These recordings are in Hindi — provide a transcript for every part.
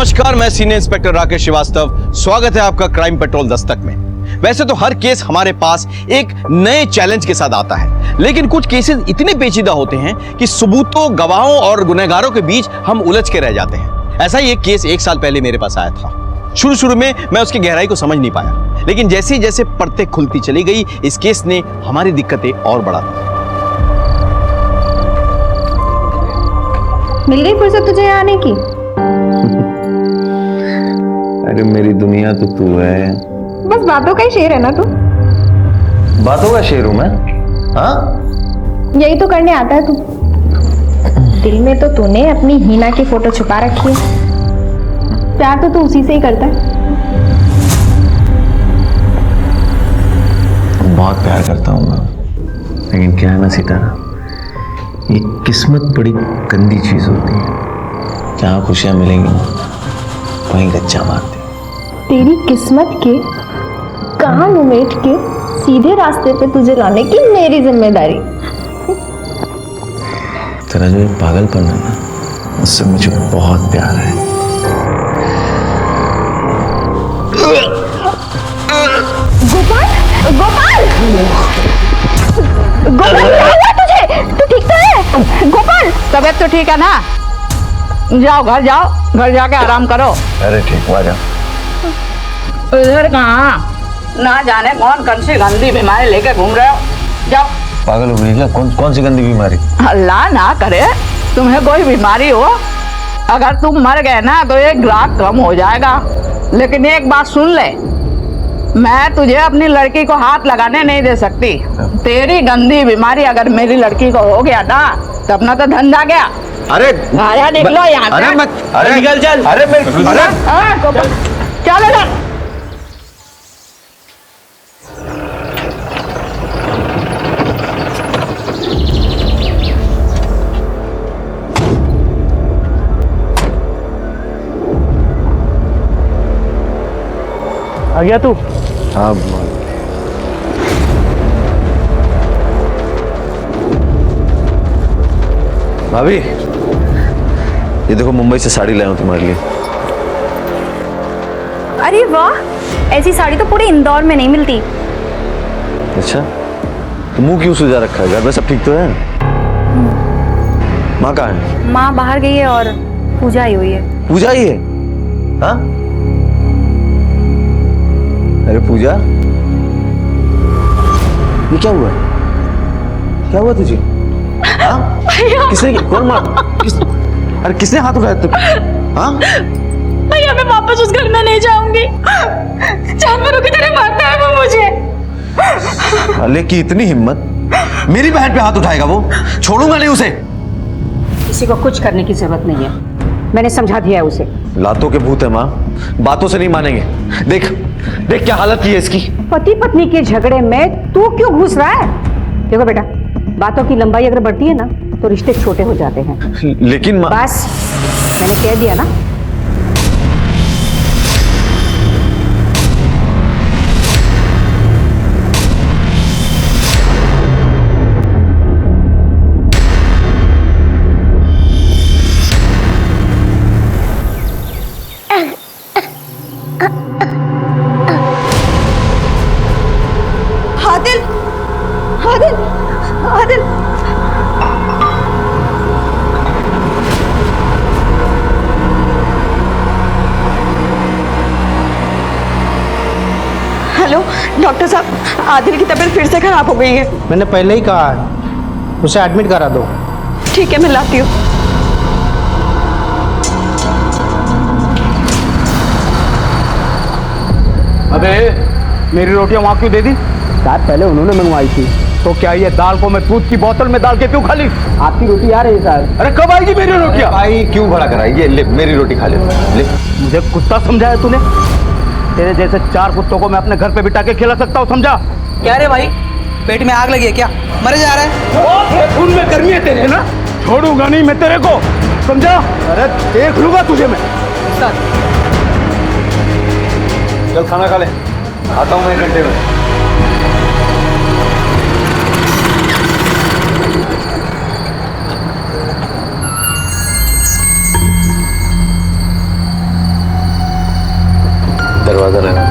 नमस्कार, मैं सीनियर इंस्पेक्टर राकेश श्रीवास्तव। स्वागत है आपका क्राइम पेट्रोल दस्तक में। वैसे तो हर केस हमारे पास एक नए चैलेंज के साथ आता है, लेकिन कुछ केसेस इतने पेचीदा होते हैं कि सबूतों, गवाहों और गुनहगारों के बीच हम उलझ के रह जाते हैं। ऐसा ही एक केस 1 साल पहले मेरे पास आया था। शुरू में मैं उसकी गहराई को समझ नहीं पाया, लेकिन जैसे जैसे परतें खुलती चली गई, इस केस ने हमारी दिक्कतें और बढ़ा दी। मिल गई फुर्सत तुझे यहाँ आने की? अरे मेरी दुनिया तो तू है। बस बातों का ही शेर है ना तू? बातों का शेर हूं मैं? हाँ, यही तो करने आता है तू। दिल में तो तूने अपनी हीना की फोटो छुपा रखी है। प्यार तो तू उसी से ही करता है। बहुत प्यार करता हूं मैं, लेकिन क्या है ना सितारा, ये किस्मत बड़ी गंदी चीज होती है। जहाँ खुशियां मिलेंगी वहीं गच्चा मारती। तेरी किस्मत के कान उमेट के सीधे रास्ते पे तुझे लाने की मेरी जिम्मेदारी। तेरा जो ये पागलपन है ना, उससे मुझे बहुत प्यार है। गोपाल, गोपाल, गोपाल, क्या हुआ तुझे? तू ठीक तो है? गोपाल, तबीयत तो ठीक है ना? जाओ, घर जाके आराम करो। अरे ठीक हुआ, जा। इधर कहाँ? ना जाने कौन सी गंदी बीमारी लेके घूम रहे हो। जाओ। पागल हो गई क्या? कौन सी गंदी बीमारी? अल्लाह ना करे तुम्हें कोई बीमारी हो। अगर तुम मर गए ना तो एक ग्राहक कम हो जाएगा। लेकिन एक बात सुन ले, मैं तुझे अपनी लड़की को हाथ लगाने नहीं दे सकती। तेरी गंदी बीमारी अगर मेरी लड़की को हो गया ना तो अपना तो धंधा गया। अरे निकलो यहाँ से। अरे निकल चल। अरे चल इधर। आ गया तू? हाँ भाभी, ये देखो मुंबई से साड़ी लाया हूँ तुम्हारे लिए। अरे वाह, ऐसी साड़ी तो पूरे इंदौर में नहीं मिलती। अच्छा, तो मुंह क्यों सुजा रखा है? घर में सब ठीक तो है? माँ कहाँ है? माँ बाहर गई है और पूजा आई हुई है। पूजा ही है? हाँ? अरे पूजा, ये क्या हुआ? क्या हुआ तुझे? हाँ? किसने, कौन मार? अरे किसने हाथ उठाया तुम? हाँ? भैया, मैं वापस उस घर में नहीं जाऊंगी। जानवरों की तरह मारता है वो मुझे। अले की इतनी हिम्मत, मेरी बहन पे हाथ उठाएगा वो? छोड़ूंगा नहीं उसे। किसी को कुछ करने की जरूरत नहीं है, मैंने समझा दिया है उसे। लातों के भूत है माँ, बातों से नहीं मानेंगे। देख देख क्या हालत की है इसकी। पति पत्नी के झगड़े में तू क्यों घुस रहा है? देखो बेटा, बातों की लंबाई अगर बढ़ती है ना तो रिश्ते छोटे हो जाते हैं। लेकिन माँ, बस मैंने कह दिया ना। आदिल, आदिल, आदिल। हेलो डॉक्टर साहब, आदिल की तबीयत फिर से खराब हो गई है। मैंने पहले ही कहा है, उसे एडमिट करा दो। ठीक है, मैं लाती हूँ। अबे मेरी रोटियां वहां क्यों दे दी? शायद पहले उन्होंने मंगवाई थी। तो क्या ये दाल को मैं दूध की बोतल में डाल के क्यों खा ली? आपकी रोटी आ रही है सर। अरे कब आएगी मेरी रोटियां? भाई क्यों भड़ा कराएगी? ले मेरी रोटी खा ले। मुझे कुत्ता समझाया तूने? तेरे जैसे 4 कुत्तों को मैं अपने घर पे बिठा के खिला सकता हूँ, समझा? क्या रे भाई, पेट में आग लगी है क्या? मरे जा रहा है? खून में गर्मी है तेरे ना, छोड़ूंगा नहीं मैं तेरे को, समझा? अरे देख लूंगा तुझे मैं। चल खाना खा ले, आता हूँ मैं 1 घंटे में। दरवाजा लगा।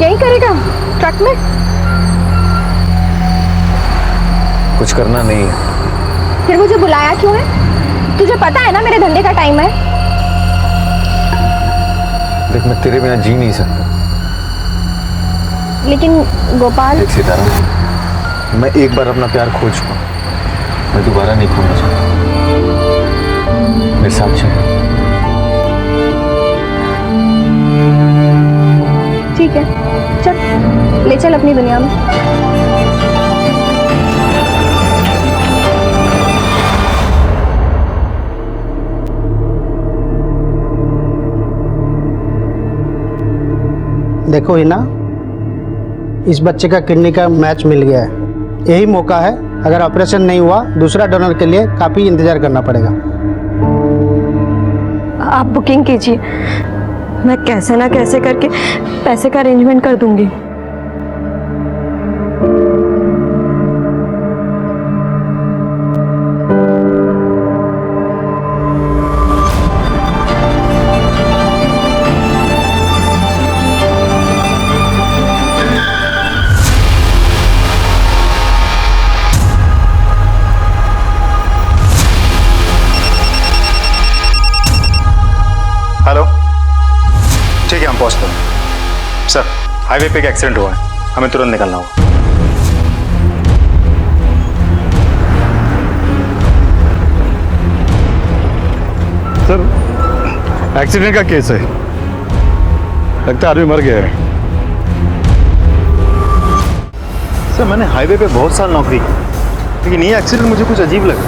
यही करेगा ट्रक में? कुछ करना नहीं है। फिर मुझे बुलाया क्यों है? तुझे पता है ना मेरे धंधे का टाइम है। देख, मैं तेरे बिना जी नहीं सकता। लेकिन गोपाल, देख सितारा, मैं एक बार अपना प्यार खो चुका, मैं दोबारा नहीं खोना चाहता। मेरे साथ चल। ठीक है, चल ले चल अपनी दुनिया में। देखो हिना, इस बच्चे का किडनी का मैच मिल गया है। यही मौका है, अगर ऑपरेशन नहीं हुआ दूसरा डोनर के लिए काफ़ी इंतजार करना पड़ेगा। आप बुकिंग कीजिए, मैं कैसे ना कैसे करके पैसे का अरेंजमेंट कर दूंगी। हेलो, ठीक है, हम पहुंचते हैं। सर, हाईवे पे एक एक्सीडेंट हुआ है, हमें तुरंत निकलना होगा। सर, एक्सीडेंट का केस है, लगता है आदमी मर गया है। सर, मैंने हाईवे पे बहुत साल नौकरी की, लेकिन ये एक्सीडेंट मुझे कुछ अजीब लगा।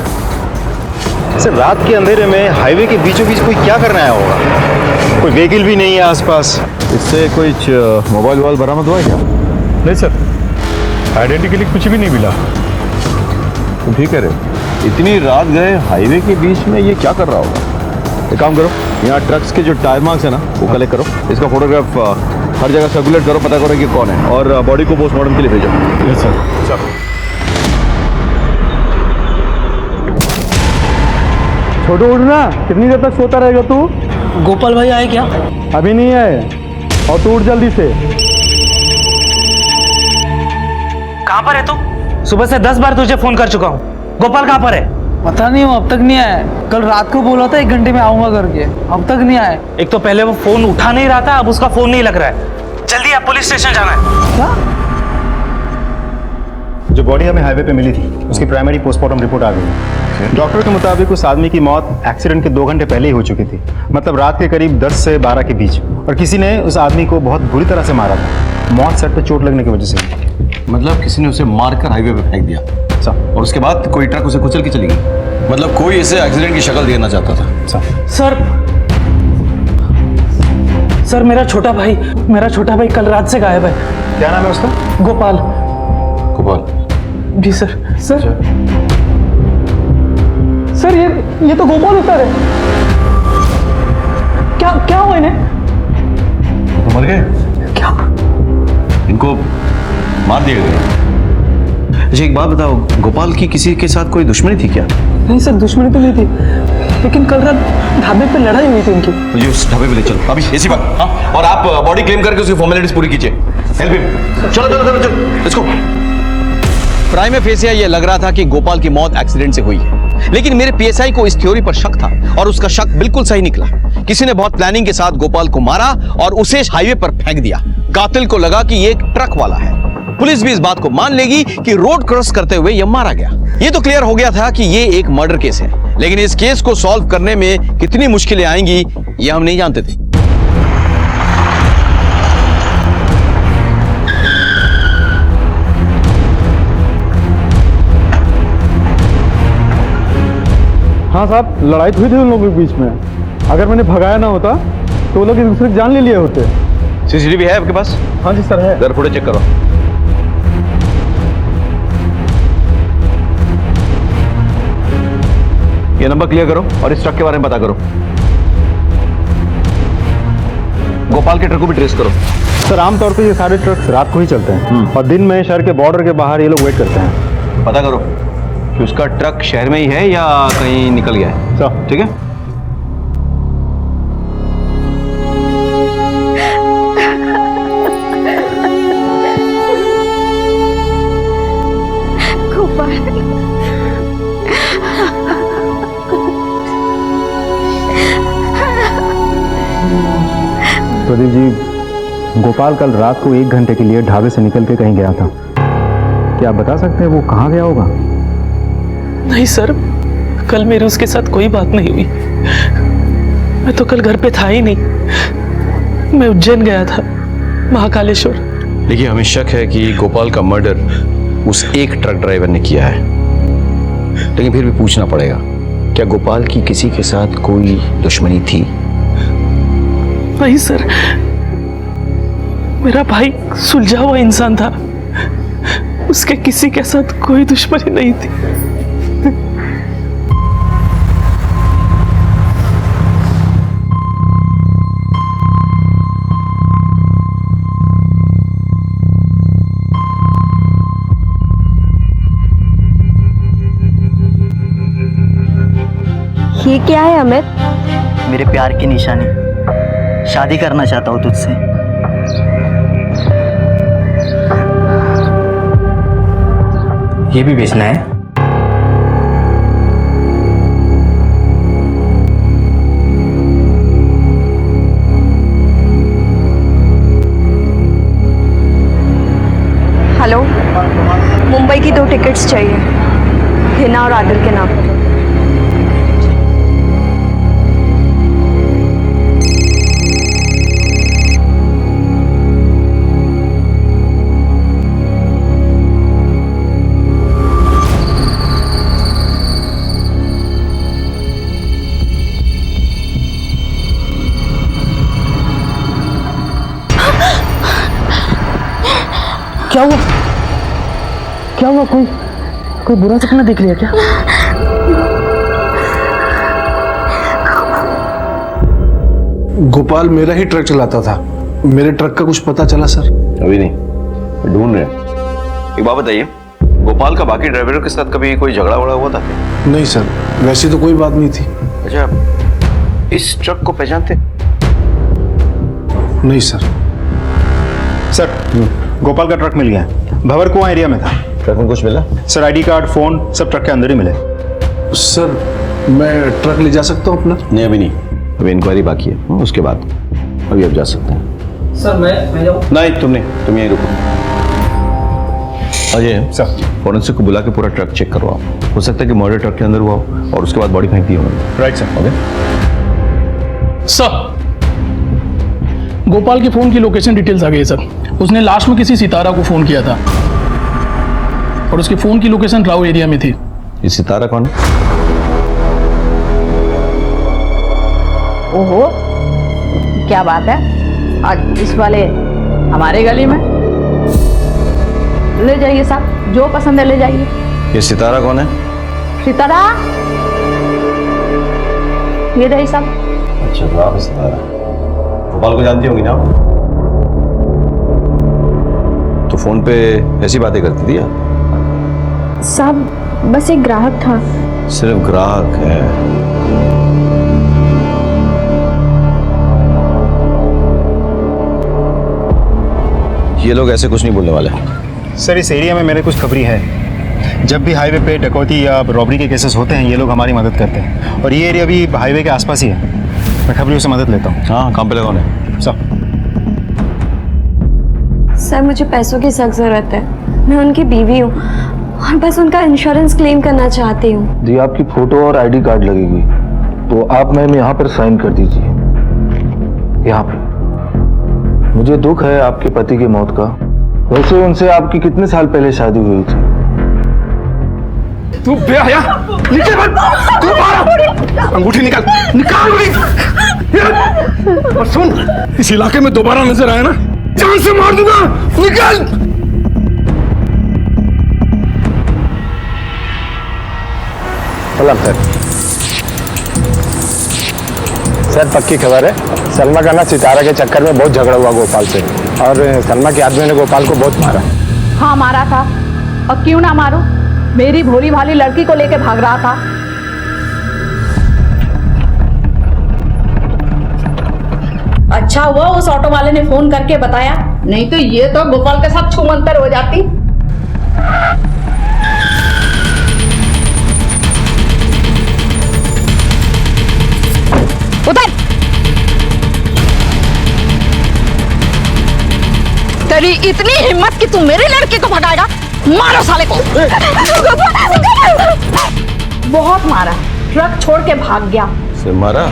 सर, रात के अंधेरे में हाईवे के बीचों बीच कोई क्या करने आया होगा? कोई व्हीकल भी नहीं है आसपास। इससे कोई मोबाइल वोबाइल बरामद हुआ है क्या? नहीं सर, आइडेंटिटी के लिए कुछ भी नहीं मिला। तुम ठीक कह रहे हो? इतनी रात गए हाईवे के बीच में, ये क्या कर रहा होगा? एक काम करो, यहाँ ट्रक्स के जो टायर मार्क्स है ना, वो कलेक्ट करो, इसका फोटोग्राफ हर जगह सर्कुलेट करो, पता करो कि कौन है, और बॉडी को पोस्टमार्टम के लिए भेजो। Yes sir. चलो, छोटू उठना, कितनी देर तक सोता रहेगा तू? गोपाल भाई आए क्या? अभी नहीं आए, और तू उठ जल्दी से। कहाँ पर है तू? सुबह से 10 बार तुझे फोन कर चुका हूँ। गोपाल कहाँ पर है? पता नहीं, वो अब तक नहीं आया। कल रात को बोला था 1 घंटे में आऊंगा करके, अब तक नहीं आया। एक तो पहले वो फोन उठा नहीं रहा था, अब उसका फोन नहीं लग रहा है। जल्दी आप पुलिस स्टेशन जाना है। क्या? जो बॉडी हमें हाईवे पे मिली थी, उसकी प्राइमरी पोस्टमार्टम रिपोर्ट आ गई। डॉक्टर के मुताबिक उस आदमी की मौत एक्सीडेंट के 2 घंटे पहले ही हो चुकी थी, मतलब रात के करीब 10 से 12 के बीच, और किसी ने उस आदमी को बहुत बुरी तरह से मारा था। मौत सर पे चोट लगने की वजह से हुई। मतलब किसी ने उसे मारकर हाईवे पे फेंक दिया और उसके बाद कोई ट्रक उसे कुचल के चली गई। मतलब कोई इसे एक्सीडेंट की शक्ल देना चाहता था। सर मेरा छोटा भाई कल रात से गायब है। क्या नाम है उसका? गोपाल। जी सर। सर ये तो गोपाल उतर है। क्या हुआ इन्हें? तो मर गए? क्या? इनको मार दिया गया। अच्छा एक बात बताओ, गोपाल की किसी के साथ कोई दुश्मनी थी क्या? नहीं सर, दुश्मनी तो नहीं थी, लेकिन कल रात ढाबे पे लड़ाई हुई थी इनकी। मुझे उस ढाबे पे ले चलो अभी, ऐसी बात। हाँ, और आप बॉडी क्लेम करके उसकी फॉर्मेलिटीज पूरी कीजिए। Help him. चलो इसको। प्राइम फेसिया ये लग रहा था कि गोपाल की मौत एक्सीडेंट से हुई है, लेकिन मेरे पीएसआई को इस थ्योरी पर शक था, और उसका शक बिल्कुल सही निकला। किसी ने बहुत प्लानिंग के साथ गोपाल को मारा और उसे हाईवे पर फेंक दिया। कातिल को लगा कि ये एक ट्रक वाला है। पुलिस भी इस बात को मान लेगी कि रोड क्रॉस करते हुए यह मारा गया। ये तो क्लियर हो गया था कि ये एक मर्डर केस है, लेकिन इस केस को सॉल्व करने में कितनी मुश्किलें आएंगी ये हम नहीं जानते थे। हाँ साहब, लड़ाई तो हुई थी उन लोगों के बीच में। अगर मैंने भगाया ना होता तो वो लोग एक दूसरे की जान ले लिए होते। सीसीटीवी है आपके पास? हाँ जी सर, है। जरा फुटेज चेक करो। ये नंबर क्लियर करो और इस ट्रक के बारे में पता करो। गोपाल के ट्रक को भी ट्रेस करो। सर, आमतौर पे ये सारे ट्रक्स रात को ही चलते हैं, और दिन में शहर के बॉर्डर के बाहर ये लोग वेट करते हैं। पता करो कि उसका ट्रक शहर में ही है या कहीं निकल गया है। सर, ठीक है। प्रदीप जी, गोपाल कल रात को 1 घंटे के लिए ढाबे से निकल के कहीं गया था। क्या आप बता सकते हैं वो कहाँ गया होगा? नहीं सर, कल मेरी उसके साथ कोई बात नहीं हुई। मैं तो कल घर पे था ही नहीं। मैं उज्जैन गया था, महाकालेश्वर। देखिए, हमें शक है कि गोपाल का मर्डर उस एक ट्रक ड्राइवर ने किया है, लेकिन फिर भी पूछना पड़ेगा, क्या गोपाल की किसी के साथ कोई दुश्मनी थी? नहीं सर, मेरा भाई सुलझा हुआ इंसान था, उसके किसी के साथ कोई दुश्मनी नहीं थी। ये क्या है अमित? मेरे प्यार की निशानी। शादी करना चाहता हूँ तुझसे। ये भी बेचना है? हेलो, मुंबई की 2 टिकट्स चाहिए, हिना और आदिल के नाम पर। क्या हुआ? क्या हुआ? कोई बुरा सपना देख लिया क्या? गोपाल मेरा ही ट्रक चलाता था। मेरे ट्रक का कुछ पता चला सर? अभी नहीं, ढूंढ रहे हैं। एक बात बताइए, गोपाल का बाकी ड्राइवरों के साथ कभी कोई झगड़ा वगड़ा हुआ था? नहीं सर, वैसी तो कोई बात नहीं थी। अच्छा, इस ट्रक को पहचानते? नहीं सर। सर, गोपाल का ट्रक मिल गया है। भंवर कुआं एरिया में था। ट्रक में कुछ मिला? सर, आईडी कार्ड, फोन सब ट्रक के अंदर ही मिले। सर, मैं ट्रक ले जा सकता हूँ अपना? नहीं, अभी नहीं, अभी इंक्वायरी बाकी है, उसके बाद अभी आप जा सकते हैं। सर मैं जाऊँ? नहीं, तुम यहीं रुको। अजय सर, फॉरेंसिक को बुला के पूरा ट्रक चेक करवाओ। हो सकता है कि मर्डर ट्रक के अंदर हुआ हो और उसके बाद बॉडी फेंक दी होगी। Right sir. Okay sir, Gopal के फोन की लोकेशन डिटेल्स आ गई सर। उसने लास्ट में किसी सितारा को फोन किया था और उसके फोन की लोकेशन राव एरिया में थी। ये सितारा कौन है? ओहो, क्या बात है, आज इस वाले हमारे गली में। ले जाइए साहब, जो पसंद है ले जाइए। ये सितारा कौन है? सितारा, ये रही साहब। अच्छा, राव सितारा। गोपाल को जानती होंगी ना? तो फोन पे ऐसी बातें करती थी? साहब, बस एक ग्राहक था। सिर्फ ग्राहक है? ये लोग ऐसे कुछ नहीं बोलने वाले। सर, इस एरिया में मेरे कुछ खबरी है। जब भी हाईवे पे डकैती या रॉबरी के केसेस होते हैं, ये लोग हमारी मदद करते हैं। और ये एरिया भी हाईवे के आसपास ही है। मैं खबरियों से मदद लेता हूँ। हाँ, काम पे लगा है सब। सर, मुझे पैसों की सख्त ज़रूरत है। मैं उनकी बीवी हूँ और बस उनका इंश्योरेंस क्लेम करना चाहती हूँ। जी, आपकी फोटो और आईडी कार्ड लगेगी, तो आप मैम यहाँ पर साइन कर दीजिए। यहाँ पे। मुझे दुख है आपके पति की मौत का। वैसे उनसे आपकी कितने साल पहले शादी हुई थी? तू बेहया, नीचे मत, तू मारा, अंगूठी निकाल, निकाल अंगूठी। और सुन, इस इलाके में दोबारा नजर आया ना, जान से मार दूंगा, निकाल। सलाम सर। सर, पक्की खबर है, सलमा का ना सितारा के चक्कर में बहुत झगड़ा हुआ गोपाल से, और सलमा के आदमी ने गोपाल को बहुत मारा। हाँ, मारा था, और क्यों ना मारूं, मेरी भोली भाली लड़की को लेके भाग रहा था। अच्छा हुआ उस ऑटो वाले ने फोन करके बताया, नहीं तो ये तो गोपाल के साथ छूमंतर हो जाती। उतर। तेरी इतनी हिम्मत कि तू मेरी लड़की को भगाएगा? मारो साले को। बहुत मारा, ट्रक छोड़ के भाग गया। से मारा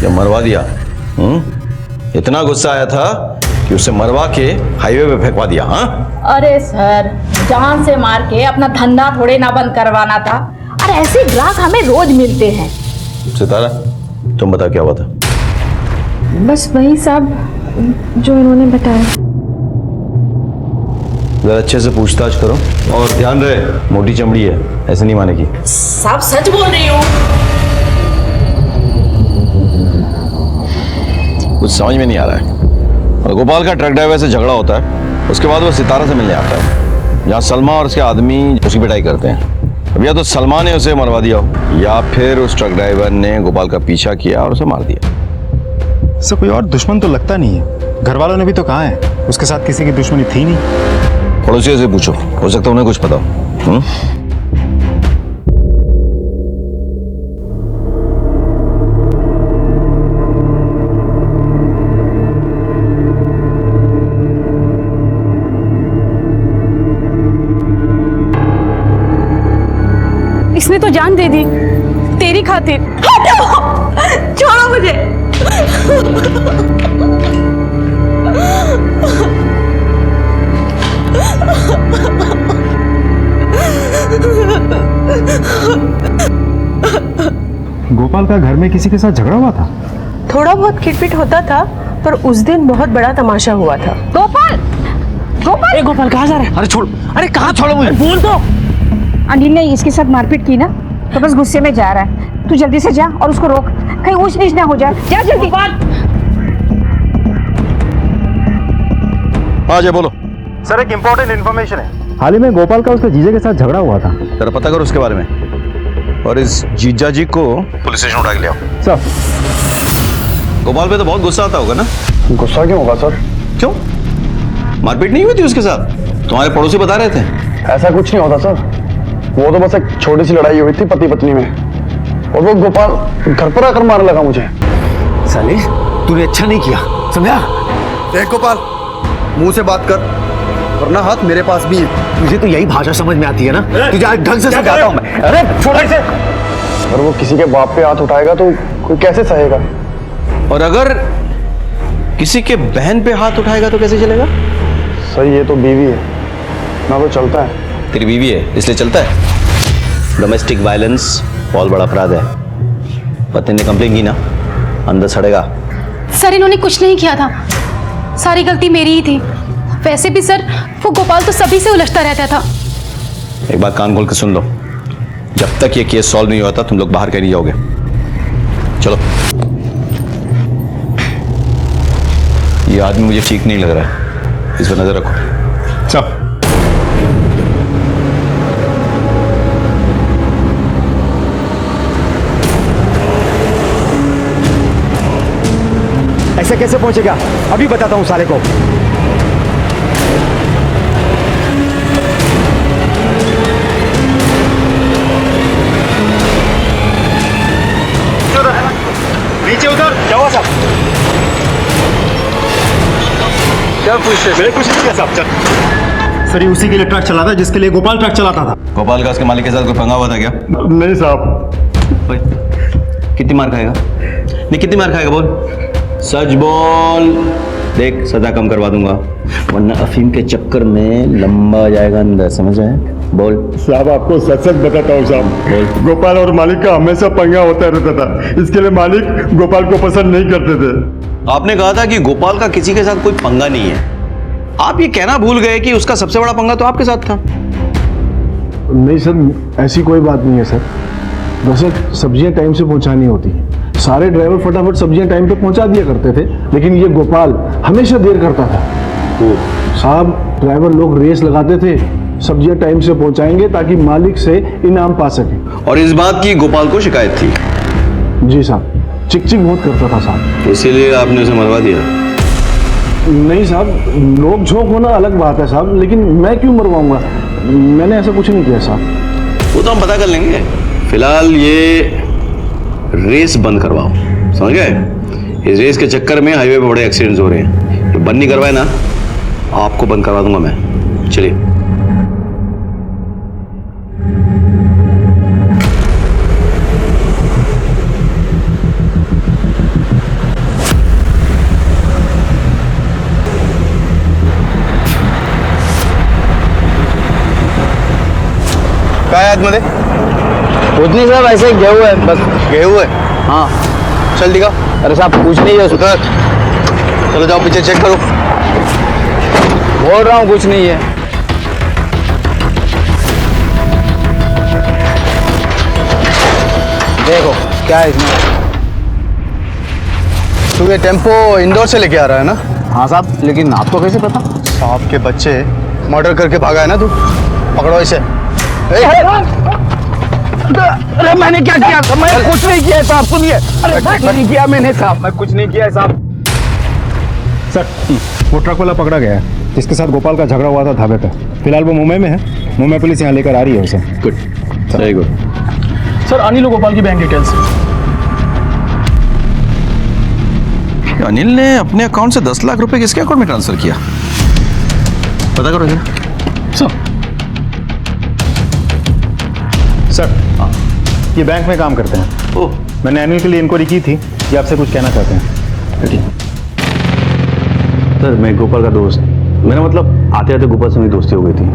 या मरवा दिया? इतना गुस्सा आया था कि उसे मरवा के हाईवे पे फेंकवा दिया? हाँ अरे सर, जान से मार के अपना धंधा थोड़े ना बंद करवाना था। अरे ऐसे ग्राहक हमें रोज मिलते हैं। सितारा, तुम बता क्या हुआ था? बस वही सब जो इन्होंने बताया। जरा अच्छे से पूछताछ करो और ध्यान रहे, मोटी चमड़ी है, ऐसे नहीं मानेगी। सब सच बोल रही हूँ। कुछ समझ में नहीं आ रहा है। और गोपाल का ट्रक ड्राइवर से झगड़ा होता है, उसके बाद वो सितारा से मिलने आता है, जहाँ सलमा और उसके आदमी उसकी पिटाई करते हैं। अब या तो सलमा ने उसे मरवा दिया हो या फिर उस ट्रक ड्राइवर ने गोपाल का पीछा किया और उसे मार दिया। इससे कोई और दुश्मन तो लगता नहीं है। घर वालों ने भी तो कहा है उसके साथ किसी की दुश्मनी थी नहीं। पड़ोसियों से पूछो, हो सकता है उन्हें कुछ पता हो। इसने तो जान दे दी तेरी खातिर। छोड़ो मुझे। गोपाल का घर में किसी के साथ झगड़ा हुआ था? थोड़ा बहुत खिटपिट होता था, पर उस दिन बहुत बड़ा तमाशा हुआ था। गोपाल, गोपाल, अरे गोपाल कहाँ जा रहा है? अरे छोड़, अरे कहाँ छोड़ो मुझे? बोल दो। अनिल ने इसके साथ मारपीट की ना, तो बस गुस्से में जा रहा है। तू जल्दी से जा और उसको रोक, कहीं ऊंच नीच ना हो जाए। जा जल्दी। हाँ जी बोलो। सर एक इम्पोर्टेंट इन्फॉर्मेशन है। हाल ही में गोपाल का उसके जीजे के साथ झगड़ा हुआ था। जरा पता करो उसके बारे में, और इस जीजा जी को पुलिस स्टेशन उठा के ले आओ। सर गोपाल पे तो बहुत गुस्सा आता होगा ना? गुस्सा क्यों होगा सर? क्यों? मारपीट नहीं हुई थी उसके साथ? तुम्हारे पड़ोसी बता रहे थे। ऐसा कुछ नहीं होता सर, वो तो बस एक छोटी सी लड़ाई हुई थी पति पत्नी में, और वो गोपाल घर पर आकर मारने लगा मुझे। साले तूने अच्छा नहीं किया, समझा? देख गोपाल, मुंह से बात कर, वरना हाथ मेरे पास भी है। तुझे तो यही भाषा समझ में आती है ना? तुझे आज ढंग से समझाता हूं मैं। अरे छोड़ इसे। अगर वो किसी के बाप पे हाथ उठाएगा तो कोई कैसे सहेगा? और अगर किसी के बहन पे हाथ उठाएगा तो कैसे चलेगा? सही, ये तो बीवी है ना, तो चलता है। तेरी बीवी है इसलिए चलता है? डोमेस्टिक वायलेंस बहुत बड़ा अपराध है। पति ने कंप्लेन की ना, अंदर सड़ेगा। सर इन्होंने कुछ नहीं किया था, सारी गलती मेरी ही थी। वैसे भी सर वो गोपाल तो सभी से उलझता रहता था। एक बात कान खोल के सुन लो, जब तक ये केस सॉल्व नहीं होता तुम लोग बाहर कहीं नहीं जाओगे। चलो। ये आदमी मुझे ठीक नहीं लग रहा है, इस पर नजर रखो। चल। ऐसे कैसे पहुंचेगा? अभी बताता हूं साले को। नीचे उतर। क्या हुआ साहब? क्या पूछते? मेरे कुछ नहीं किया साहब। चल। सर ये उसी के लिए ट्रक चलाता है जिसके लिए गोपाल ट्रक चलाता था। गोपाल का उसके मालिक के साथ कोई पंगा हुआ था क्या? नहीं साहब। कितनी मार खाएगा? नहीं कितनी मार खाएगा बोल, सच बोल। देख सजा कम करवा दूंगा, वरना अफीम के चक्कर में लंबा जाएगा अंदर, समझ आए? बोल। साहब आपको सच सच बताता हूँ साहब, गोपाल और मालिक का हमेशा पंगा होता रहता था, इसके लिए मालिक गोपाल को पसंद नहीं करते थे। आपने कहा था कि गोपाल का किसी के साथ कोई पंगा नहीं है। आप ये कहना भूल गए कि उसका सबसे बड़ा पंगा तो आपके साथ था। नहीं सर, ऐसी कोई बात नहीं है सर। वैसे सब्जियां टाइम से पहुंचानी होती हैं, सारे ड्राइवर फटाफट सब्जियां टाइम पे पहुंचा दिया करते थे, लेकिन ये गोपाल हमेशा देर करता था। तो साहब ड्राइवर लोग रेस लगाते थे, सब्जियां टाइम से पहुंचाएंगे ताकि मालिक से इनाम पा सके। और इस बात की गोपाल को शिकायत थी? जी साहब, चिक चिक बहुत करता था साहब। इसीलिए आपने उसे मरवा दिया? नहीं साहब, नोक झोंक होना अलग बात है साहब, लेकिन मैं क्यों मरवाऊंगा? मैंने ऐसा कुछ नहीं किया साहब। वो तो हम पता कर लेंगे, फिलहाल ये रेस बंद करवाओ। समझ गए? इस रेस के चक्कर में हाईवे पे बड़े एक्सीडेंट्स हो रहे हैं। ये बंद नहीं करवाए ना, आपको बंद करवा दूंगा मैं। चलिए। काय आतमध्ये? कुछ नहीं साहब, ऐसे ही गए हुए हैं बस। गए हुए? हाँ। चल दिखा। अरे साहब कुछ नहीं है। उधर चलो, जाओ पीछे चेक करो। बोल रहा हूँ कुछ नहीं है। देखो क्या है इसमें। तू ये टेम्पो इंदौर से लेके आ रहा है ना? हाँ साहब, लेकिन आपको कैसे पता? सांप के बच्चे मर्डर करके भागा है ना तू। पकड़ो इसे। अरे मैंने क्या किया? मैं कुछ नहीं किया साहब, सुनिए। अरे कुछ नहीं किया मैंने साहब, मैं कुछ नहीं किया साहब। सर, वो ट्रक वाला पकड़ा गया है जिसके साथ गोपाल का झगड़ा हुआ था ढाबे पे। फिलहाल वो मुंबई में है। मुंबई पुलिस यहाँ लेकर आ रही है उसे। Good, very good. Sir, Anil और गोपाल की बैंक डिटेल्स। अनिल ने अपने अकाउंट से 10 लाख रुपए किसके अकाउंट में ट्रांसफर किया? पता करो जरा। सर, ये बैंक में काम करते हैं। ओह, मैंने अनिल के लिए इंक्वायरी की थी। ये आपसे कुछ कहना चाहते हैं। सर, मैं गोपाल का दोस्त। मेरा मतलब आते आते गोपाल से मेरी दोस्ती हो गई थी।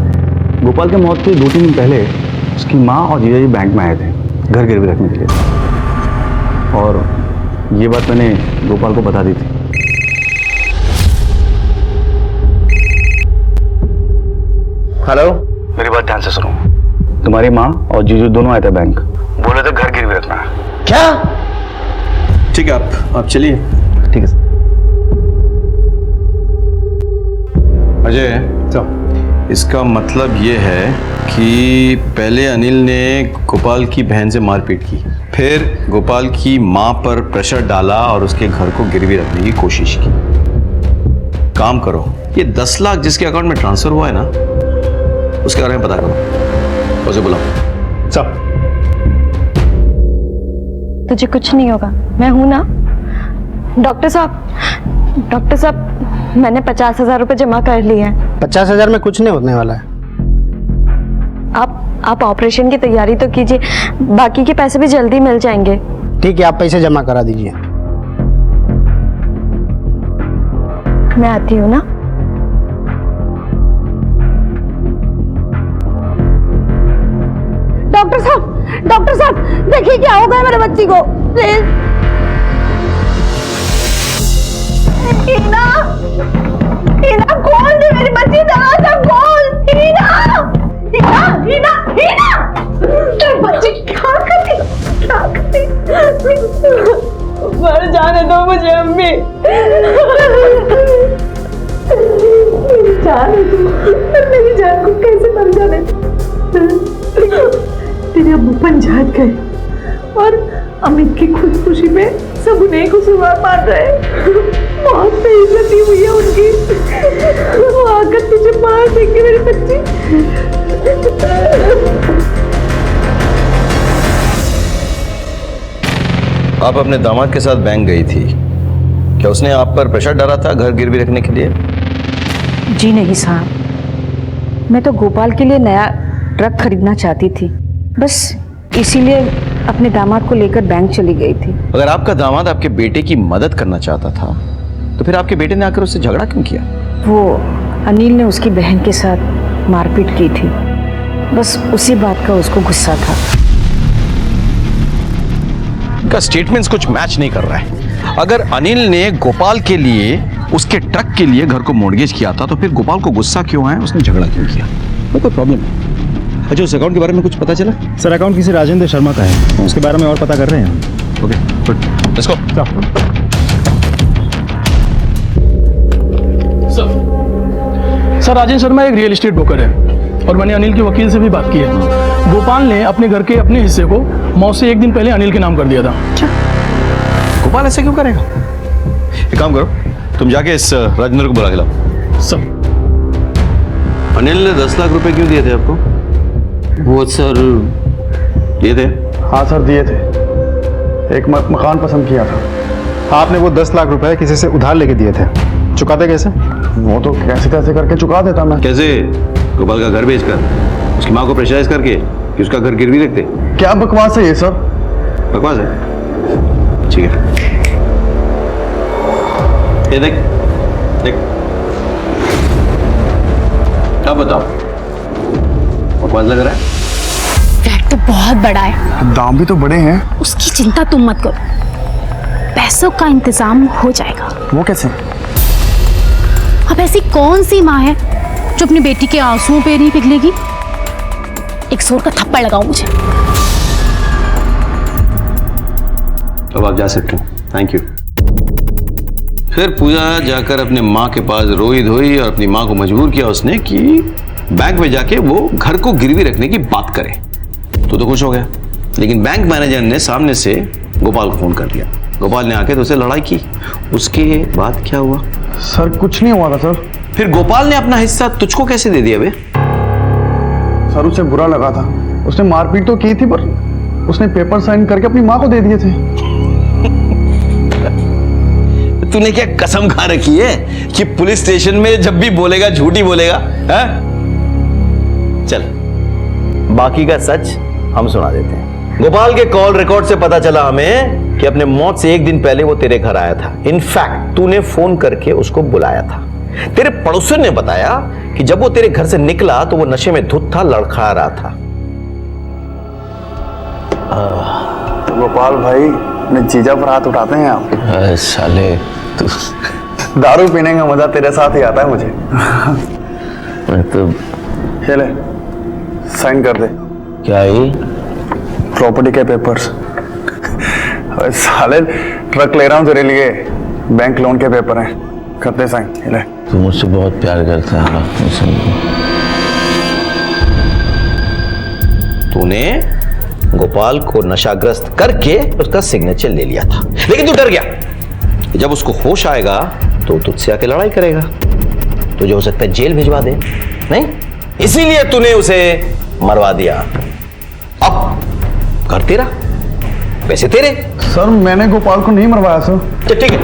गोपाल के मौत के 2-3 दिन पहले उसकी माँ और जीजा जी बैंक में आए थे घर गिरवी रखने के लिए, और ये बात मैंने गोपाल को बता दी थी। हेलो, मेरी बात ध्यान से सुनो। तुम्हारी माँ और जीजू दोनों आए थे बैंक, बोले थे घर गिरवी रखना है। क्या? ठीक है, आप चलिए। ठीक है अजय, इसका मतलब ये है कि पहले अनिल ने गोपाल की बहन से मारपीट की, फिर गोपाल की माँ पर प्रेशर डाला और उसके घर को गिरवी रखने की कोशिश की। काम करो, ये 10 लाख जिसके अकाउंट में ट्रांसफर हुआ है ना, उसके बारे में पता करो। उसे बुलाओ। सब तुझे कुछ नहीं होगा, मैं हूं ना। डॉक्टर साहब, मैंने 50,000 रुपए जमा कर लिए हैं। 50,000 में कुछ नहीं होने वाला है। आप ऑपरेशन की तैयारी तो कीजिए, बाकी के पैसे भी जल्दी मिल जाएंगे। ठीक है, आप पैसे जमा करा दीजिए। मैं आती हूँ ना। डॉक्टर साहब, देखिए क्या हो गया मेरे बच्ची को, प्लीज। हीना खोल दे मेरी बच्ची, दरवाजा खोल। हीना बच्ची क्या करती? मर जाने दो मुझे अम्मी। मेरी जान को कैसे मर जाने? तेरे अब्बू पंजाब गए और अमित की खुदकुशी में सब उन्हें कसूरवार मान रहे। बहुत बेइज्जती हुई है उनकी। वो आकर तुझे मार देंगे मेरी बच्ची। आप अपने दामाद के साथ बैंक गई थी, क्या उसने आप पर प्रेशर डाला था घर गिरवी रखने के लिए? जी नहीं साहब, मैं तो गोपाल के लिए नया ट्रक खरीदना चाहती थी, बस इसीलिए अपने दामाद को लेकर बैंक चली गई थी। अगर आपका दामाद आपके बेटे की मदद करना चाहता था तो फिर आपके बेटे ने आकर उससे झगड़ा क्यों किया? वो अनिल ने उसकी बहन के साथ मारपीट की थी, बस उसी बात का उसको गुस्सा था। का स्टेटमेंट्स कुछ मैच नहीं कर रहा है। अगर अनिल ने गोपाल के लिए, उसके ट्रक के लिए घर को मॉर्गेज किया था तो फिर गोपाल को गुस्सा क्यों है, उसने झगड़ा क्यों किया? कोई प्रॉब्लम है? अच्छा, उस अकाउंट के बारे में कुछ पता चला? सर, अकाउंट किसी राजेंद्र शर्मा का है, उसके बारे में और पता कर रहे हैं। Okay, good, let's go. Sir, Rajendra Sharma एक रियल एस्टेट ब्रोकर है और मैंने अनिल के वकील से भी बात की है। गोपाल ने अपने घर के अपने हिस्से को मौत से 1 दिन पहले अनिल के नाम कर दिया था। गोपाल ऐसे क्यों करेगा? एक काम करो, तुम जाके इस राजेंद्र को बुला के लाओ। सब अनिल ने 10 लाख रुपए क्यों दिए थे आपको? वो सर दिए थे। हाँ सर, दिए थे। एक मकान पसंद किया था, आपने वो 10 लाख रुपए किसी से उधार लेके दिए थे, चुकाते कैसे? वो तो कैसे कैसे करके चुका देता मैं। कैसे? गोपाल का घर बेचकर, उसकी माँ को प्रेशराइज करके कि उसका घर गिरवी रखते। क्या बकवास है ये सब? बकवास है? ठीक है, ये देख देख, अब बताओ, बकवास लग रहा है? फ्लैट तो बहुत बड़ा है, दाम भी तो बड़े हैं। उसकी चिंता तुम मत करो, पैसों का इंतजाम हो जाएगा। वो कैसे? अब ऐसी कौन सी माँ है जो अपनी बेटी के आंसुओं पे नहीं पिघलेगी? एक जोर का थप्पड़ लगाओ मुझे। अब आप जा सकते हो, थैंक यू। फिर पूजा जाकर अपने माँ के पास रोई धोई और अपनी माँ को मजबूर किया उसने कि बैंक में जाके वो घर को गिरवी रखने की बात करे। तो खुश हो गया, लेकिन बैंक मैनेजर ने सामने से गोपाल को फोन कर दिया। गोपाल ने आके तो उससे लड़ाई की। उसके बाद क्या हुआ? सर कुछ नहीं हुआ था सर। फिर गोपाल ने अपना हिस्सा तुझको कैसे दे दिया बे? सर उसे बुरा लगा था, उसने मारपीट तो की थी, पर उसने पेपर साइन करके अपनी माँ को दे दिए थे। तूने क्या कसम खा रखी है कि पुलिस स्टेशन में जब भी बोलेगा झूठी बोलेगा? है? चल, बाकी का सच हम सुना देते हैं। गोपाल के कॉल रिकॉर्ड से पता चला हमें कि अपने मौत से एक दिन पहले वो तेरे घर आया था। इनफैक्ट तूने फोन करके उसको बुलाया था। तेरे पड़ोसी ने बताया कि जब वो तेरे घर से निकला तो वो नशे में धुत था, लड़खड़ा रहा था। गोपाल भाई अपने जीजा पर हाथ उठाते हैं आप। साले तू दारू पीने का मजा तेरे साथ ही आता है मुझे। मैं तो ये ले साइन कर दे। क्या ये? प्रॉपर्टी के पेपर्स। साले ट्रक ले रहा हूँ तेरे लिए, बैंक लोन के पेपर हैं, करते साइन। ये ले। तू मुझसे बहुत प्यार करता है। तूने गोपाल को नशाग्रस्त करके उसका सिग्नेचर ले लिया था, लेकिन तू डर गया। जब उसको होश आएगा तो तुझसे आके लड़ाई करेगा, तुझे हो सकता है जेल भिजवा दे। नहीं, इसीलिए तूने उसे मरवा दिया। अब घर तेरा, पैसे तेरे। सर मैंने गोपाल को नहीं मरवाया सर। ठीक है,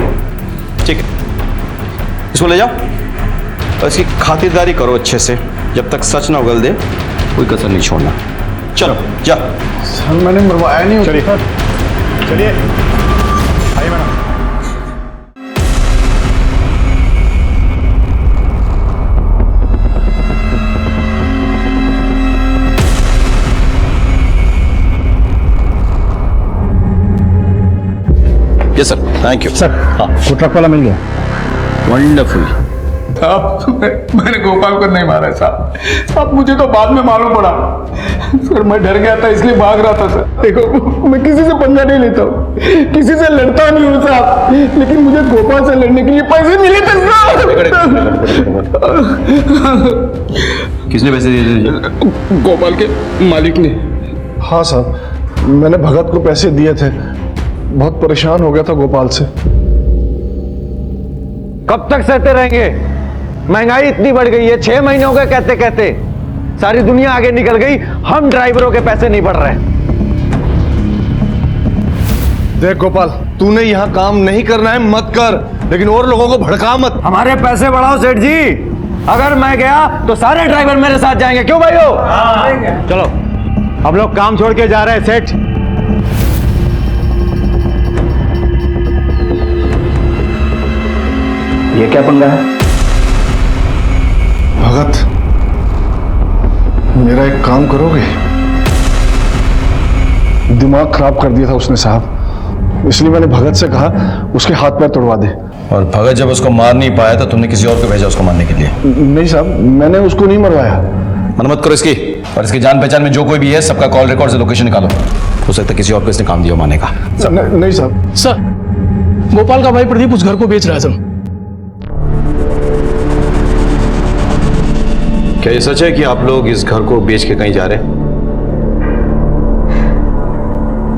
ठीक है, इसको ले जाओ और इसकी खातिरदारी करो अच्छे से। जब तक सच ना उगल दे कोई कसर नहीं छोड़ना। चलो जा। सर मैंने मरवाया नहीं। चलिए चलिए, आइए madam. Yes sir, thank you sir. हाँ, वो ट्रक वाला मिल गया। वंडरफुल। मैंने गोपाल को नहीं मारा साहब। अब मुझे तो बाद में मालूम पड़ा सर, मैं डर गया था इसलिए भाग रहा था सर। देखो मैं किसी से पंगा नहीं लेता हूँ, किसी से लड़ता नहीं हूँ साहब, लेकिन मुझे गोपाल से लड़ने के लिए पैसे मिले थे साहब। किसने पैसे दिए? गोपाल के मालिक ने। हाँ साहब, मैंने भगत को पैसे दिए थे। बहुत परेशान हो गया था गोपाल से। कब तक सहते रहेंगे? महंगाई इतनी बढ़ गई है, 6 महीने हो गए कहते कहते। सारी दुनिया आगे निकल गई, हम ड्राइवरों के पैसे नहीं बढ़ रहे। देख गोपाल, तूने यहाँ काम नहीं करना है मत कर, लेकिन और लोगों को भड़का मत। हमारे पैसे बढ़ाओ सेठ जी। अगर मैं गया तो सारे ड्राइवर मेरे साथ जाएंगे, क्यों भाइयों? चलो हम लोग काम छोड़ के जा रहे हैं सेठ। ये क्या पंगा है? भगत, मेरा एक काम करोगे? दिमाग खराब कर दिया था उसने साहब, इसलिए मैंने भगत से कहा उसके हाथ पैर तोड़वा दे। और भगत जब उसको मार नहीं पाया तो तुमने किसी और को भेजा उसको मारने के लिए? नहीं साहब, मैंने उसको नहीं मरवाया। मत करो इसकी, और इसकी जान पहचान में जो कोई भी है सबका कॉल रिकॉर्ड से लोकेशन निकालो। हो सकता है किसी और को इसने काम दिया मारने का। नहीं साहब। सर, गोपाल का भाई प्रदीप उस घर को बेच रहा है सर। क्या ये सच है कि आप लोग इस घर को बेच के कहीं जा रहे हैं?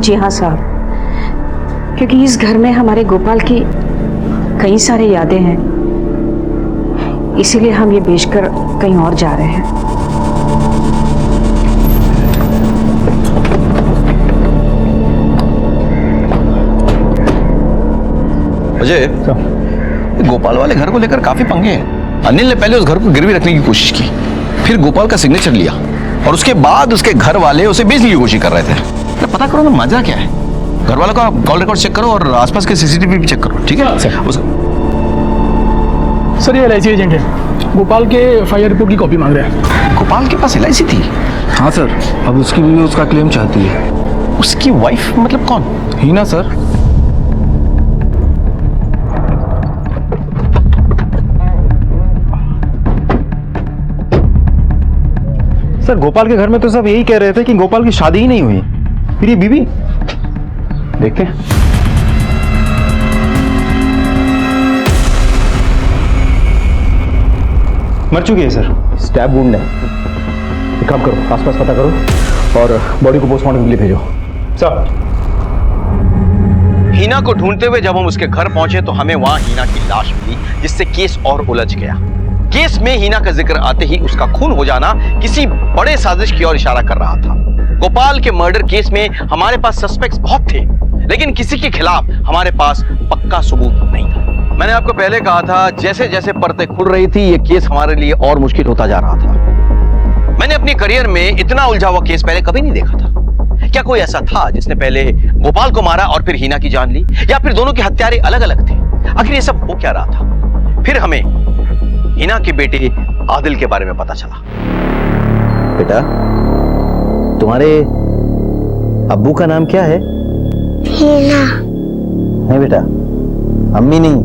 जी हाँ साहब, क्योंकि इस घर में हमारे गोपाल की कई सारी यादें हैं, इसीलिए हम ये बेचकर कहीं और जा रहे हैं। अजय, गोपाल वाले घर को लेकर काफी पंगे हैं। अनिल ने पहले उस घर को गिरवी रखने की कोशिश की, फिर गोपाल का सिग्नेचर लिया और उसके बाद उसके घर वाले उसे बेचने की कोशिश कर रहे थे। तो पता करो ना मजा क्या है। घर वालों का कॉल रिकॉर्ड चेक करो और आसपास के सीसीटीवी भी चेक करो, ठीक है? सर ये LIC एजेंट है, गोपाल के FIR रिपोर्ट की कॉपी मांग रहे हैं। गोपाल के पास LIC थी? हाँ सर, अब उसकी बीवी उसका क्लेम चाहती है। उसकी वाइफ मतलब कौन? हीना सर। सर गोपाल के घर में तो सब यही कह रहे थे कि गोपाल की शादी ही नहीं हुई, फिर ये बीवी देखते हैं। मर चुकी है सर, स्टैब वुंड है। एक काम करो, आसपास पता करो और बॉडी को पोस्टमार्टम के लिए भेजो। सर, हीना को ढूंढते हुए जब हम उसके घर पहुंचे तो हमें वहां हीना की लाश मिली, जिससे केस और उलझ गया। केस में हीना का जिक्र आते ही उसका खून हो जाना किसी बड़े साजिश की ओर इशारा कर रहा था। गोपाल के मर्डर केस में हमारे पास सस्पेक्ट्स बहुत थे, लेकिन किसी के खिलाफ हमारे पास पक्का सबूत नहीं था। मैंने आपको पहले कहा था, जैसे जैसे परतें खुल रही थी ये केस हमारे लिए और मुश्किल होता जा रहा था। मैंने अपनी करियर में इतना उलझा हुआ केस पहले कभी नहीं देखा था। क्या कोई ऐसा था जिसने पहले गोपाल को मारा और फिर हीना की जान ली, या फिर दोनों के हत्यारे अलग अलग थे? आखिर ये सब हो क्या रहा था? फिर हमें हीना के बेटे आदिल के बारे में पता चला। बेटा, तुम्हारे अब्बू का नाम क्या है? हीना। नहीं बेटा, अम्मी नहीं,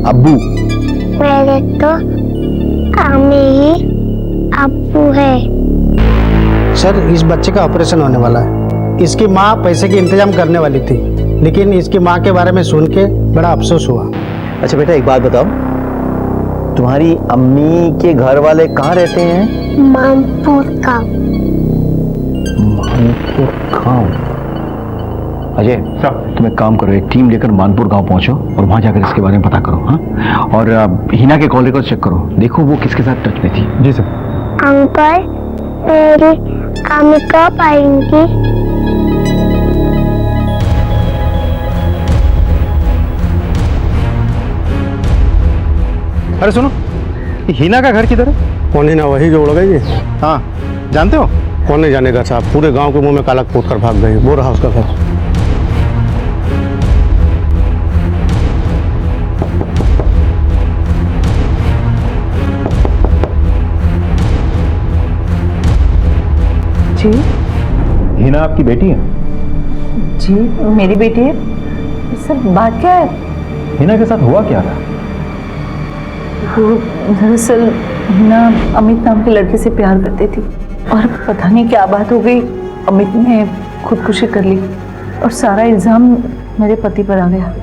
अब्बू। मेरे तो अम्मी ही अब्बू है। सर इस बच्चे का ऑपरेशन होने वाला है। इसकी माँ पैसे की इंतजाम करने वाली थी, लेकिन इसकी माँ के बारे में सुन के बड़ा अफसोस हुआ। अच्छा बेटा, एक बात बताओ, तुम्हारी अम्मी के घर वाले कहाँ रहते हैं? मानपुर गाँव। मानपुर गाँव? अजय, तुम एक काम करो, एक टीम लेकर मानपुर गांव पहुंचो और वहां जाकर इसके बारे में पता करो। हाँ, और हीना के कॉल रिकॉर्ड चेक करो, देखो वो किसके साथ टच में थी। जी सर। अंकल, मेरी अम्मी कब आएंगी? अरे सुनो, हीना का घर किधर है? कौन हीना? वही जो उड़ गई है। हाँ, जानते हो? कौन नहीं जानेगा साहब, पूरे गांव के मुंह में काला पोत कर भाग गई। वो रहा उसका घर। जी हीना आपकी बेटी है? जी मेरी बेटी है। सर बात क्या है? हीना के साथ हुआ क्या था? वो दरअसल हिना अमित नाम के लड़के से प्यार करती थी और पता नहीं क्या बात हो गई, अमित ने खुदकुशी कर ली और सारा इल्जाम मेरे पति पर आ गया।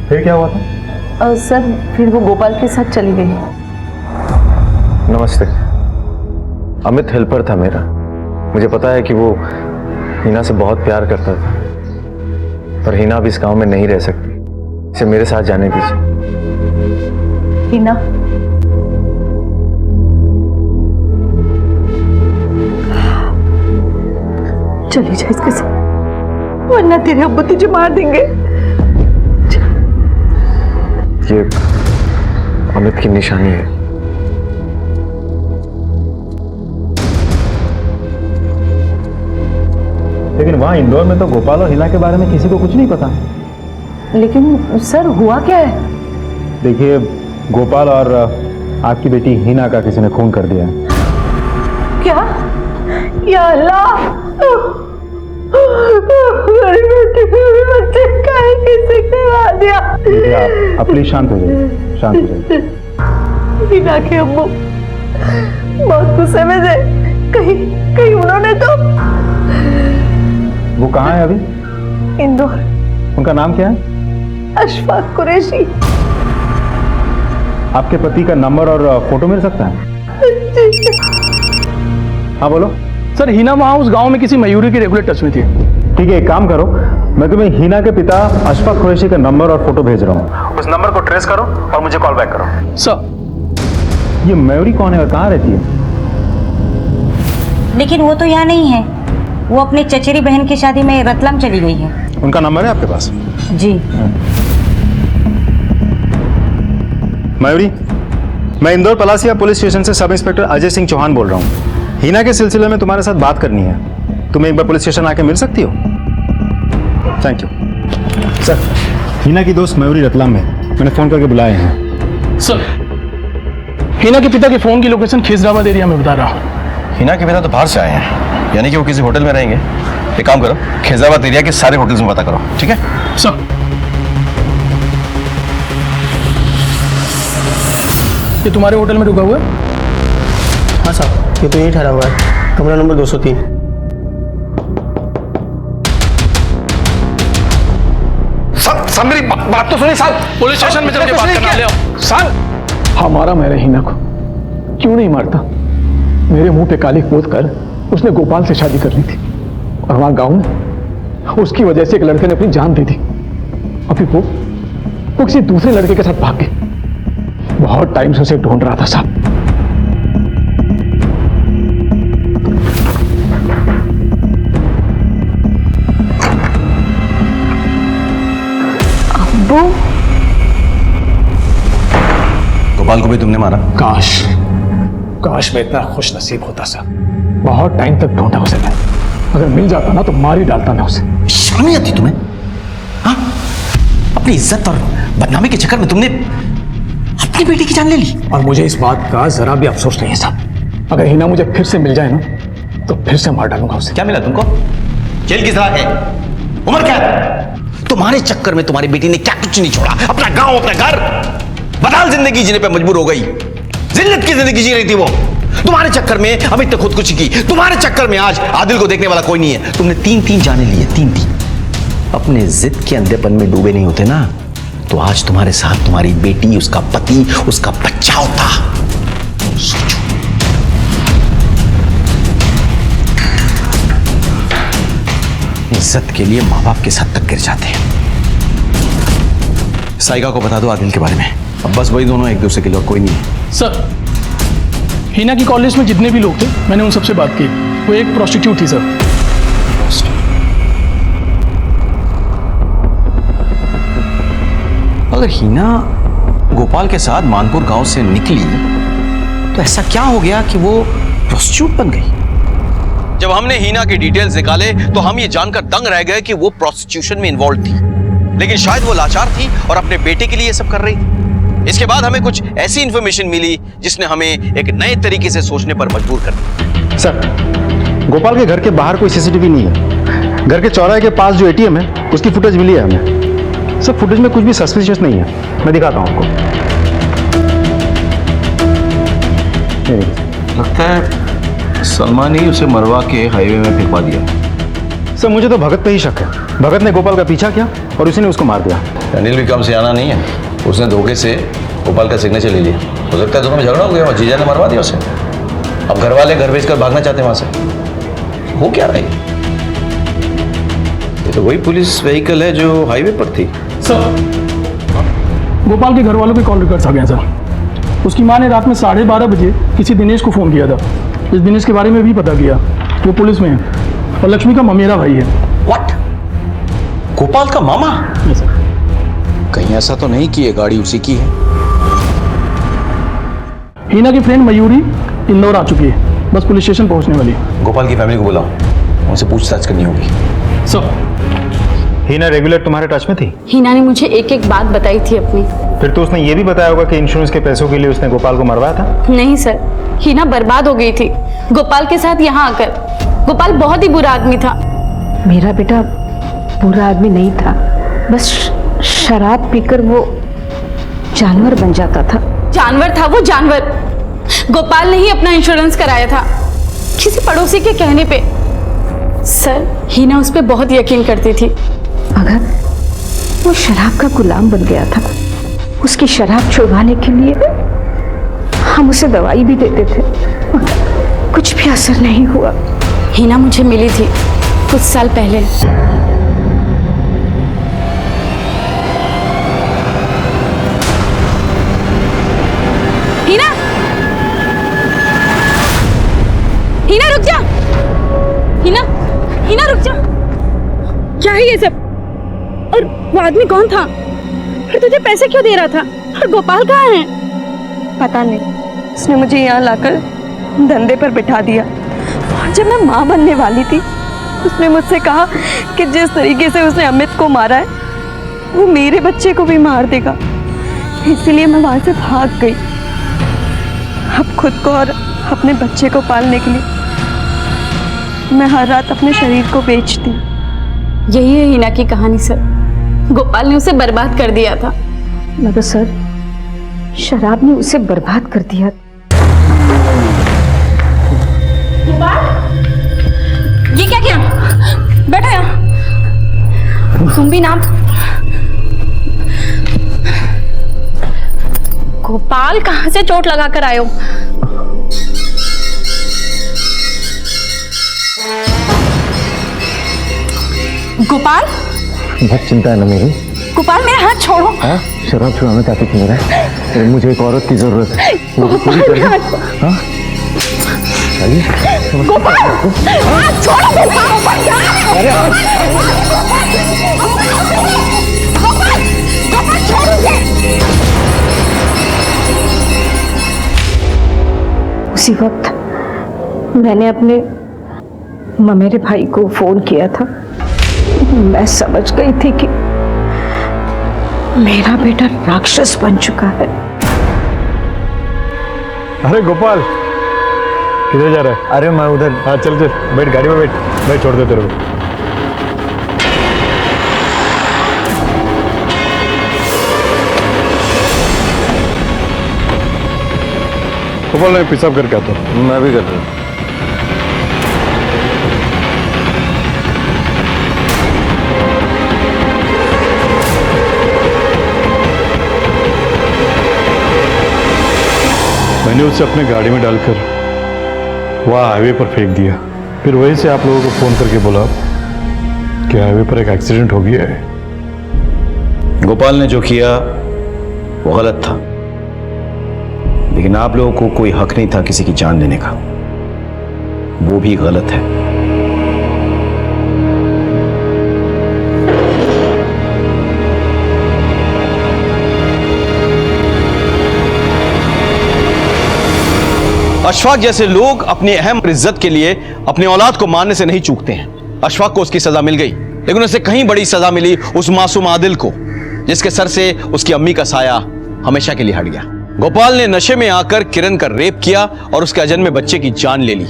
फिर क्या हुआ था? सर फिर वो गोपाल के साथ चली गई। नमस्ते। अमित हेल्पर था मेरा। मुझे पता है कि वो हीना से बहुत प्यार करता था, पर हीना अब इस गांव में नहीं रह सकती। इसे मेरे साथ जाने दीजिए। हीना, चली जा इसके साथ, वरना तेरे अब्बू तुझे मार देंगे। ये अमित की निशानी है। लेकिन वहां इंदौर में तो गोपाल और हीना के बारे में किसी को कुछ नहीं पता। लेकिन सर हुआ क्या है? देखिए, गोपाल और आपकी बेटी हीना का किसी ने खून कर दिया है। क्या? या अल्लाह, मेरी बेटी मेरे बच्चे का किसी ने मार दिया। आप प्लीज शांत हो जाइए, शांत हो जाइए। हीना के अम्मू बहुत गुस्से में थे, कहीं उन्होंने तो। वो कहाँ है अभी? इंदौर। उनका नाम क्या है? अशफाक कुरैशी। आपके पति का नंबर और फोटो मिल सकता है? हाँ बोलो। सर हीना वहाँ उस गांव में किसी मयूरी की रेगुलर टच में थी। ठीक है, एक काम करो, मैं तुम्हें हीना के पिता अशफाक कुरैशी का नंबर और फोटो भेज रहा हूँ। उस नंबर को ट्रेस करो और मुझे कॉल बैक करो। सर। ये मयूरी कौन है और कहाँ रहती है? लेकिन वो तो यहाँ नहीं है, वो अपनी चचेरी बहन की शादी में रतलाम चली गई है। उनका नंबर है आपके पास? जी। मयूरी, मैं इंदौर पलासिया पुलिस स्टेशन से सब इंस्पेक्टर अजय सिंह चौहान बोल रहा हूँ। हीना के सिलसिले में तुम्हारे साथ बात करनी है। तुम एक बार पुलिस स्टेशन आके मिल सकती हो? Thank you sir. हीना की दोस्त मयूरी रतलाम में, मैंने फोन करके बुलाए हैं। सर, हीना के पिता के फोन की लोकेशन खिजराबाद एरिया में बता रहा हूँ। हिना के पिता तो बाहर से आए हैं, यानी कि वो किसी होटल में रहेंगे। एक काम करो, खिजराबाद एरिया के सारे होटल्स में पता करो, ठीक है? सर, ये तुम्हारे होटल में रुका हुआ है? हाँ साहब, ये तो यही ठहरा हुआ है, कमरा नंबर 203। सब मेरी बात तो सुनिए साहब। पुलिस स्टेशन में चल के बात करना ले आओ। साहब, हमारा मेरे हीना को क्यों नहीं मारता? मेरे मुंह पे काली पोत कर उसने गोपाल से शादी कर ली थी और वहां गांव में उसकी वजह से एक लड़के ने अपनी जान दे दी। अभी वो किसी दूसरे लड़के के साथ भाग गई। बहुत टाइम से उसे ढूंढ रहा था साहब। अब्बू, गोपाल को भी तुमने मारा? काश मैं इतना खुश नसीब होता साहब। बहुत टाइम तक ढूंढा उसे मैं, अगर मिल जाता ना तो मार ही डालता मैं उसे। शर्म नहीं आती तुम्हें? हाँ? अपनी इज्जत और बदनामी के चक्कर में तुमने अपनी बेटी की जान ले ली। और मुझे इस बात का जरा भी अफसोस नहीं है साहब। अगर हिना मुझे फिर से मिल जाए ना तो फिर से मार डालूंगा उसे। क्या मिला तुमको? जेल की सलाह है, उम्र क्या है? तुम्हारे चक्कर में तुम्हारी बेटी ने क्या कुछ नहीं छोड़ा, अपना गांव, अपना घर, बदहाल जिंदगी जीने पे मजबूर हो गई। जिल्लत की जिंदगी जी रही थी वो। तुम्हारे चक्कर में अमित ने खुदकुशी की, तुम्हारे चक्कर में आज आदिल को देखने वाला कोई नहीं है। तुमने 3-3 जाने लिए, 3-3। अपने जिद के अंधेपन में डूबे नहीं होते ना तो आज तुम्हारे साथ तुम्हारी बेटी, उसका पति, उसका बच्चा होता। सोचो। इज्जत के लिए माँ बाप के साथ तक गिर जाते हैं। साइका को बता दो आदिल के बारे में। अब बस वही दोनों एक दूसरे के लिए, कोई नहीं है। सर, हीना की कॉलेज में जितने भी लोग थे मैंने उन सबसे बात की। वो एक प्रोस्टिट्यूट थी सर। अगर हीना गोपाल के साथ मानपुर गांव से निकली तो ऐसा क्या हो गया कि वो प्रोस्टिट्यूट बन गई? जब हमने हीना की डिटेल्स निकाले तो हम ये जानकर दंग रह गए कि वो प्रोस्टिट्यूशन में इन्वॉल्व थी, लेकिन शायद वो लाचार थी और अपने बेटे के लिए ये सब कर रही थी। इसके बाद हमें कुछ ऐसी इंफॉर्मेशन मिली जिसने हमें एक नए तरीके से सोचने पर मजबूर कर दिया। सर, गोपाल के घर के बाहर कोई सीसीटीवी नहीं है। घर के चौराहे के पास जो एटीएम है उसकी फुटेज मिली है हमें। सर, फुटेज में कुछ भी सस्पिशियस नहीं है। मैं दिखाता हूं आपको। लगता है सलमान ही उसे मरवा के हाईवे में फेंकवा दिया। सर, मुझे तो भगत पे ही शक है। भगत ने गोपाल का पीछा किया और उसी ने उसको मार दिया। अनिल भी कम सियाना नहीं है। उसने धोखे से गोपाल का सिग्नेचर ले लिया। हो सकता है दोनों में झगड़ा हो गया और जीजा ने मरवा दिया उसे। अब घर वाले घर बेचकर भागना चाहते हैं वहां से। हो क्या रहा है? ये तो वही पुलिस व्हीकल है जो हाईवे पर थी। सर, गोपाल के घर वालों के कॉल रिकॉर्ड्स आ गए सर। उसकी माँ ने रात में 12:30 बजे किसी दिनेश को फोन किया था। इस दिनेश के बारे में भी पता किया, वो पुलिस में है और लक्ष्मी का ममेरा भाई है। व्हाट? गोपाल का मामा? Yes sir. कहीं ऐसा तो नहीं कि ये गाड़ी उसी की है? हीना की फ्रेंड मयूरी इंदौर आ चुकी है, बस पुलिस स्टेशन पहुंचने वाली है। गोपाल की फैमिली को बुलाओ, उनसे पूछताछ करनी होगी। सर, हीना रेगुलर तुम्हारे टच में थी? हीना ने मुझे एक एक बात बताई थी अपनी। फिर तो उसने ये भी बताया होगा कि इंश्योरेंस के पैसों के लिए उसने गोपाल को मरवाया था? नहीं सर, हीना बर्बाद हो गई थी गोपाल के साथ यहाँ आकर। गोपाल बहुत ही बुरा आदमी था। मेरा बेटा बुरा आदमी नहीं था, बस शराब पीकर वो जानवर बन जाता था। जानवर था वो, जानवर। गोपाल ने ही अपना इंश्योरेंस कराया था किसी पड़ोसी के कहने पे। सर, हीना उस पर बहुत यकीन करती थी। अगर वो शराब का गुलाम बन गया था, उसकी शराब छुड़वाने के लिए हम उसे दवाई भी देते थे, कुछ भी असर नहीं हुआ। हीना मुझे मिली थी कुछ साल पहले। हीना, हीना रुक जा। हीना, हीना रुक जा। क्या है ये सब? और वो आदमी कौन था? और तुझे पैसे क्यों दे रहा था? और गोपाल कहाँ है? पता नहीं उसने मुझे यहाँ लाकर धंधे पर बिठा दिया। और जब मैं माँ बनने वाली थी उसने मुझसे कहा कि जिस तरीके से उसने अमित को मारा है वो मेरे बच्चे को भी मार देगा। इसीलिए मैं वहां से भाग गई। अब खुद को और अपने बच्चे को पालने के लिए मैं हर रात अपने शरीर को बेचती। यही है हिना की कहानी सर। गोपाल ने उसे बर्बाद कर दिया था। मगर सर शराब ने उसे बर्बाद कर दिया। ये क्या किया? बैठो यहाँ। तुम भी ना। गोपाल कहाँ से चोट लगा कर आए हो? गोपाल, बहुत चिंता है ना मेरी। गोपाल मेरा हाथ छोड़ो। हाँ, शराब छुड़ाना चाहती थी मेरा। मुझे एक औरत की जरूरत है। वो तो पूरी कर दो। हाँ? गोपाल, हाथ छोड़ो गोपाल। अरे गोपाल छोड़ो मुझे। उसी वक्त मैंने अपने ममेरे भाई को फोन किया था। मैं समझ गई थी कि मेरा बेटा राक्षस बन चुका है। अरे गोपाल, किधर जा रहा है? अरे मैं उधर। हाँ चल चल, बैठ गाड़ी में बैठ। मैं छोड़ दे तेरे को। गोपाल, मैं पेशाब करके आता हूँ। मैं भी कर रहा हूँ। मैंने उसे अपने गाड़ी में डालकर वहाँ हाईवे पर फेंक दिया। फिर वहीं से आप लोगों को फोन करके बोला कि हाईवे पर एक एक्सीडेंट हो गया है। गोपाल ने जो किया वो गलत था, लेकिन आप लोगों को कोई हक नहीं था किसी की जान लेने का। वो भी गलत है। अशफाक जैसे लोग अपनी अहम इज्जत के लिए अपनी औलाद को मारने से नहीं चूकते हैं। अशफाक को उसकी सजा मिल गई, लेकिन उसे कहीं बड़ी सजा मिली उस मासूम आदिल को, जिसके सर से उसकी अम्मी का साया हमेशा के लिए हट गया। गोपाल ने नशे में आकर किरण का रेप किया और उसके अजन्मे बच्चे की जान ले ली।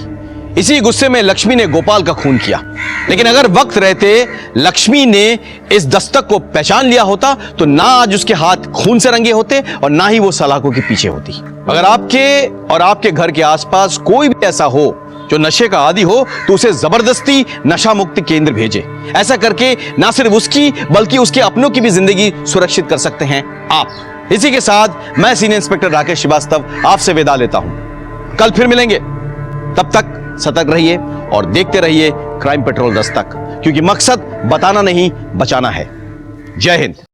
इसी गुस्से में लक्ष्मी ने गोपाल का खून किया, लेकिन अगर वक्त रहते लक्ष्मी ने इस दस्तक को पहचान लिया होता तो ना आज उसके हाथ खून से रंगे होते और ना ही वो सलाखों के पीछे होती। अगर आपके और आपके घर के आसपास कोई भी ऐसा हो जो नशे का आदी हो तो उसे जबरदस्ती नशा मुक्ति केंद्र भेजे। ऐसा करके ना सिर्फ उसकी बल्कि उसके अपनों की भी जिंदगी सुरक्षित कर सकते हैं आप। इसी के साथ मैं सीनियर इंस्पेक्टर राकेश श्रीवास्तव आपसे विदा लेता हूं। कल फिर मिलेंगे, तब तक सतर्क रहिए और देखते रहिए क्राइम पेट्रोल दस्तक, क्योंकि मकसद बताना नहीं बचाना है। जय हिंद।